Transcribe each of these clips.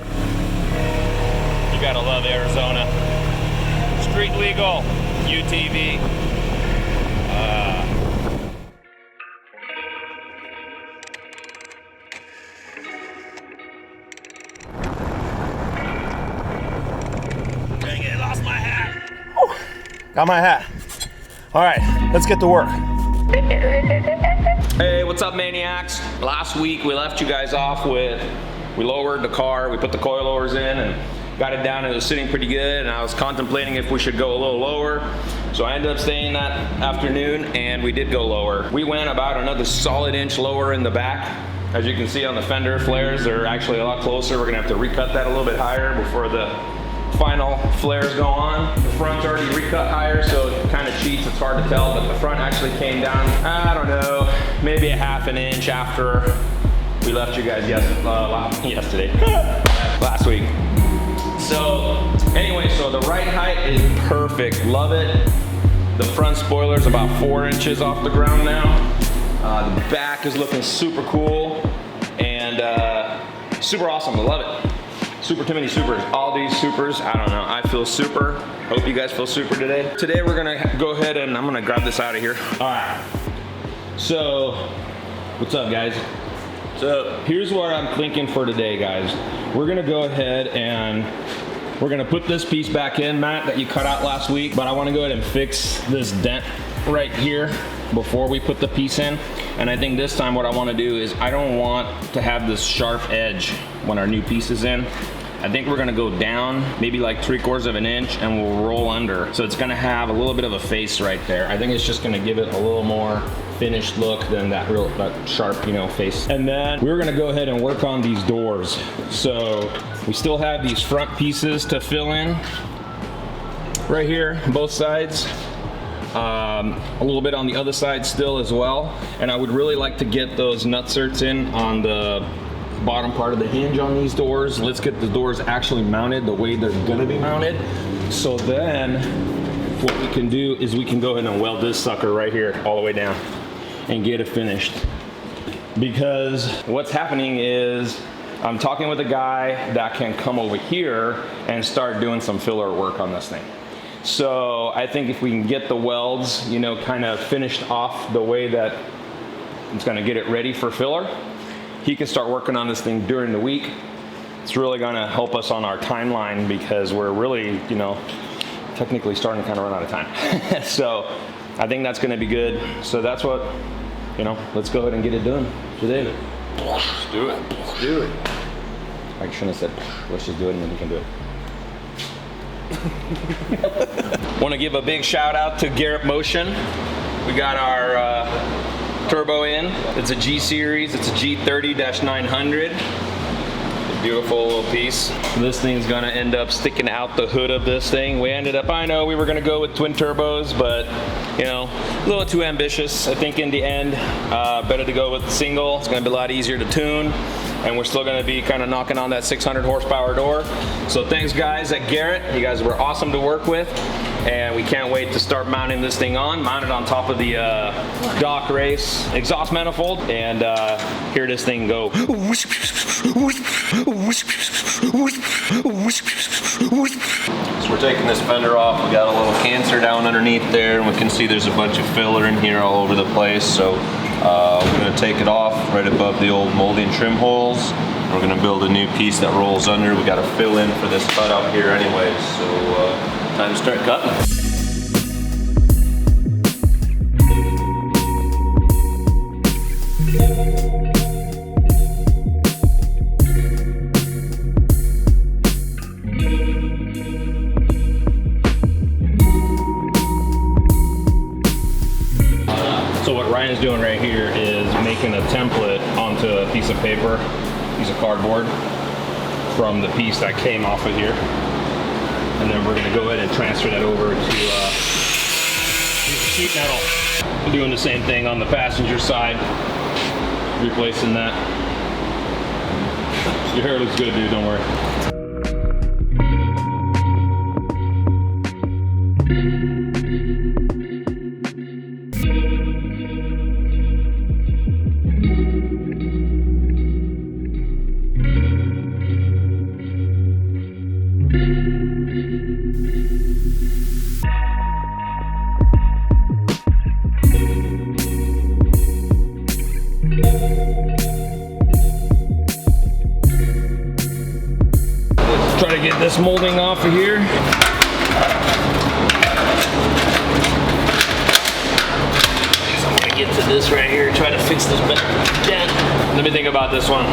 You gotta love Arizona. Street legal, UTV. Dang it, lost my hat. Whew. Got my hat. All right, let's get to work. Hey, what's up, Maniacs? Last week we left you guys off with, we lowered the car, we put the coilovers in and got it down and it was sitting pretty good, and I was contemplating if we should go a little lower. So I ended up staying that afternoon and we did go lower. We went about another solid inch lower in the back. As you can see on the fender flares, they're actually a lot closer. We're gonna have to recut that a little bit higher before the final flares go on. The front's already recut higher, so it kind of cheats, it's hard to tell, but the front actually came down, I don't know, maybe a half an inch after we left you guys yesterday, last week. So anyway, so the right height is perfect, love it. The front spoiler's about 4 inches off the ground now. The back is looking super cool and super awesome, I love it. Super too many supers, all these supers, I don't know, I feel super. Hope you guys feel super today. Today we're gonna go ahead and I'm gonna grab this out of here. All right, so what's up, guys? So here's what I'm thinking for today, guys. We're gonna go ahead and we're gonna put this piece back in, Matt, that you cut out last week, but I wanna go ahead and fix this dent right here before we put the piece in. And I think this time what I wanna do is I don't want to have this sharp edge when our new piece is in. I think we're gonna go down maybe like 3/4 of an inch and we'll roll under. So it's gonna have a little bit of a face right there. I think it's just gonna give it a little more finished look than that sharp, you know, face. And then we're gonna go ahead and work on these doors. So we still have these front pieces to fill in right here, both sides. A little bit on the other side still as well. And I would really like to get those nutserts in on the bottom part of the hinge on these doors. Let's get the doors actually mounted the way they're gonna be mounted. So then what we can do is we can go ahead and weld this sucker right here all the way down and get it finished. Because what's happening is I'm talking with a guy that can come over here and start doing some filler work on this thing. So I think if we can get the welds, you know, kind of finished off the way that it's gonna get it ready for filler, he can start working on this thing during the week. It's really gonna help us on our timeline because we're really, you know, technically starting to kind of run out of time. So I think that's gonna be good. So that's what, you know, let's go ahead and get it done today. Let's do it. Let's do it. I shouldn't have said, let's just do it and then we can do it. Want to give a big shout out to Garrett Motion. We got our turbo in. It's a G series. It's a G30-900. Beautiful little piece. This thing's gonna end up sticking out the hood of this thing. We ended up, I know we were gonna go with twin turbos, but you know, a little too ambitious. I think in the end, better to go with the single. It's gonna be a lot easier to tune, and we're still gonna be kind of knocking on that 600 horsepower door. So thanks guys at Garrett. You guys were awesome to work with, and we can't wait to start mounting this thing on. Mounted on top of the Doc Race exhaust manifold, and hear this thing go. So we're taking this fender off. We got a little cancer down underneath there, and we can see there's a bunch of filler in here all over the place. So we're going to take it off right above the old molding trim holes. We're going to build a new piece that rolls under. We got to fill in for this cut out here anyways. So time to start cutting. So what Ryan's doing right here is making a template onto a piece of paper, piece of cardboard, from the piece that came off of here. And then we're gonna go ahead and transfer that over to piece of sheet metal. We're doing the same thing on the passenger side, replacing that. Your hair looks good, dude, don't worry. Try to get this molding off of here. So I'm gonna get to this right here, try to fix this dent. Let me think about this one.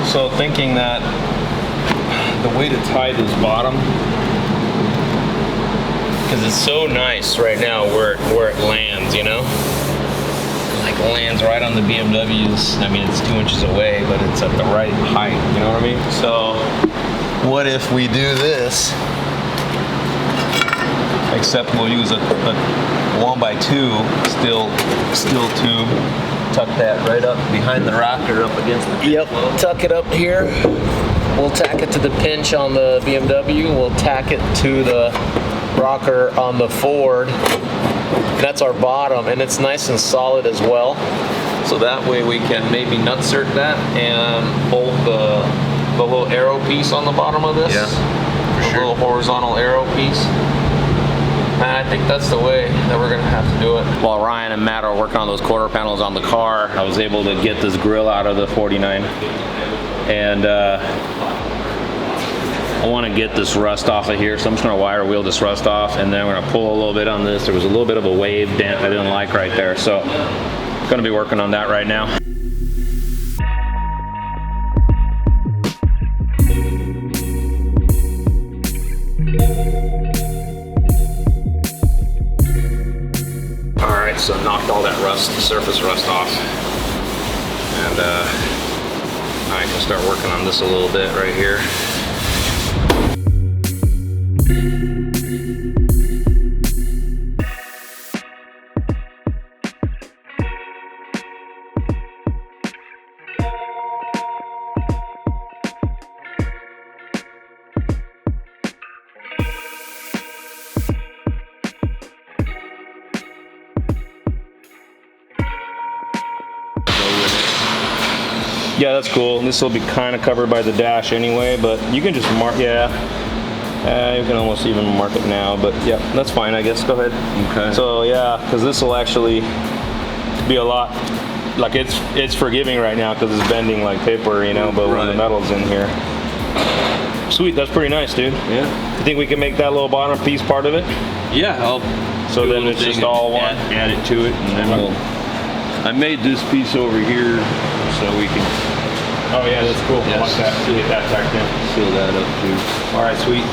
So thinking that the way to tie this bottom, because it's so nice right now where it lands, you know? Like lands right on the BMWs. I mean, it's 2 inches away, but it's at the right height, you know what I mean? So what if we do this, except we'll use a 1x2 steel tube. Tuck that right up behind the rocker up against the Yep, tuck it up here. We'll tack it to the pinch on the BMW. We'll tack it to the rocker on the Ford. That's our bottom, and it's nice and solid as well. So that way we can maybe nutsert that and hold the little arrow piece on the bottom of this. Yeah, for sure. Little horizontal arrow piece. And I think that's the way that we're gonna have to do it. While Ryan and Matt are working on those quarter panels on the car, I was able to get this grill out of the 49. And I want to get this rust off of here, so I'm just going to wire wheel this rust off, and then we're going to pull a little bit on this. There was a little bit of a wave dent I didn't like right there, so I'm going to be working on that right now. Alright, so knocked all that rust, surface rust off, and I can start working on this a little bit right here. Yeah, that's cool. This will be kind of covered by the dash anyway, but you can just mark, yeah. You can almost even mark it now, but yeah, that's fine, I guess. Go ahead. Okay. So yeah, because this will actually be a lot, like it's forgiving right now because it's bending like paper, you know, but when the metal's in here. Sweet, that's pretty nice, dude. Yeah. You think we can make that little bottom piece part of it? Yeah, so then it's just all one? Add it to it, and then we'll... I made this piece over here so we can... Oh yeah, that's cool. Yes. I want that to get that tucked in. Seal that up too. All right, sweet.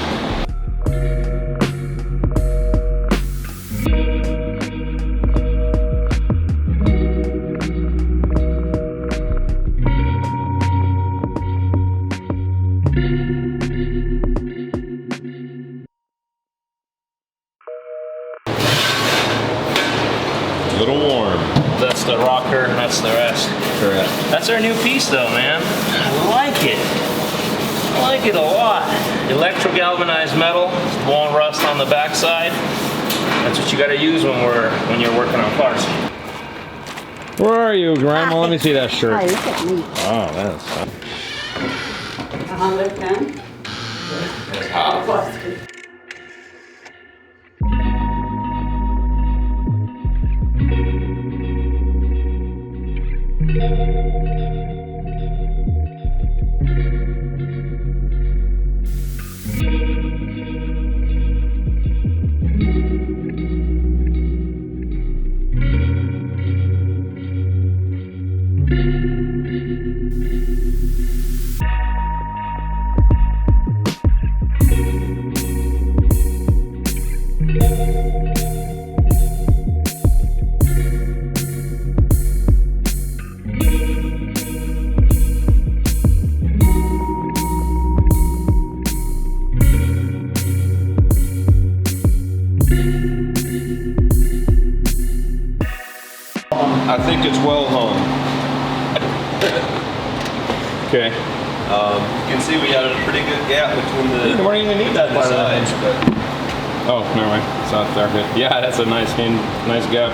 A little warm. That's the rocker, and that's the rest. Correct. That's our new piece though, man. I like it. I like it a lot. Electro galvanized metal, won't rust on the backside. That's what you gotta use when you're working on cars. Where are you, Grandma? Let me see that shirt. Hi, look at me. Oh, that's... 110? It's hot. I think it's well hung. Okay. You can see we got a pretty good gap between the. You don't even need that part of that. sides, but Oh, never mind. It's not there. Yeah, that's a nice hinge, nice gap.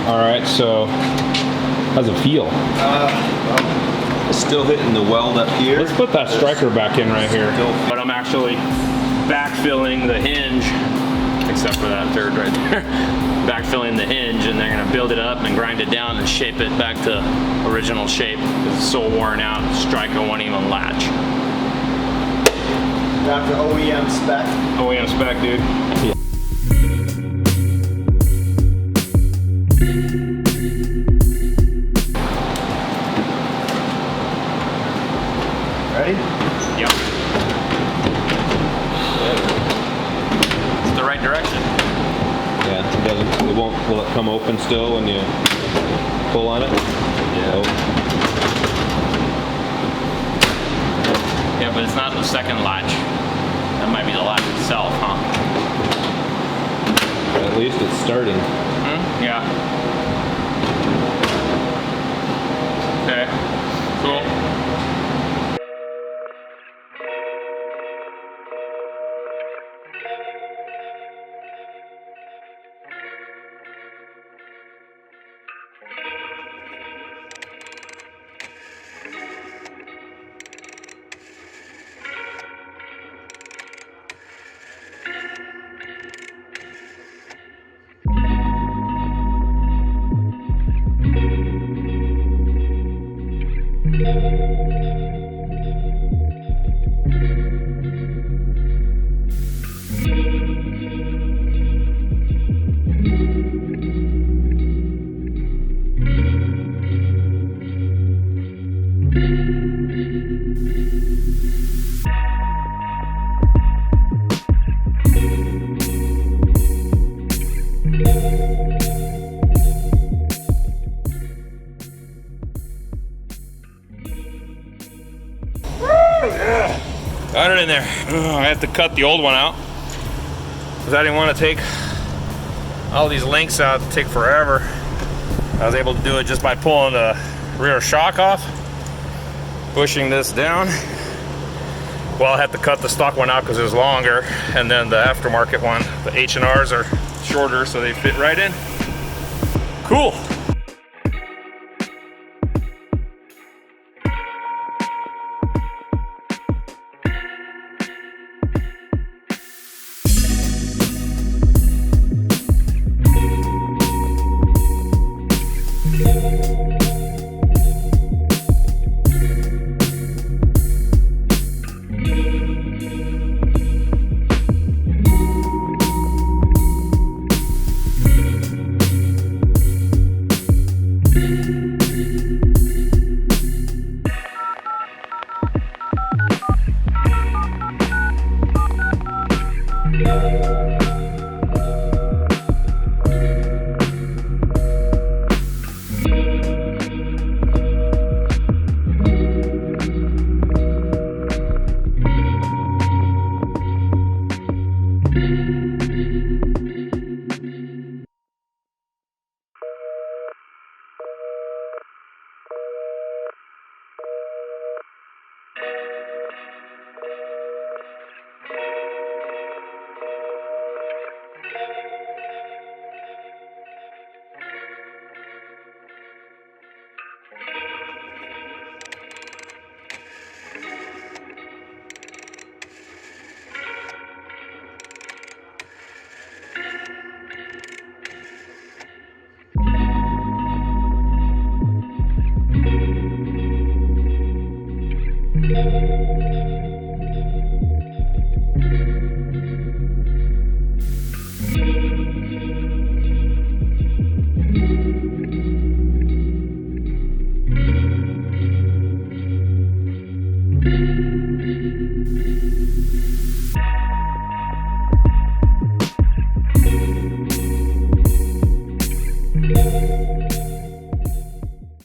All right, so how's it feel? it's still hitting the weld up here. Let's put that striker back in right here. But I'm actually backfilling the hinge, except for that third right there. Backfilling the hinge, and they're gonna build it up and grind it down and shape it back to original shape. It's so worn out, striker won't even latch. After OEM spec. OEM spec, dude. Ready? Yep. It's the right direction. Yeah, it won't. Will it come open still when you pull on it? Yeah. Yeah, but it's not the second latch. That might be the latch itself, huh? At least it's starting. Yeah. Okay. Cool. Got it in there. I have to cut the old one out because I didn't want to take all these links out. It'd take forever. I was able to do it just by pulling the rear shock off, pushing this down. Well, I had to cut the stock one out because it was longer, and then the aftermarket one, the H&Rs are shorter, so they fit right in. Cool.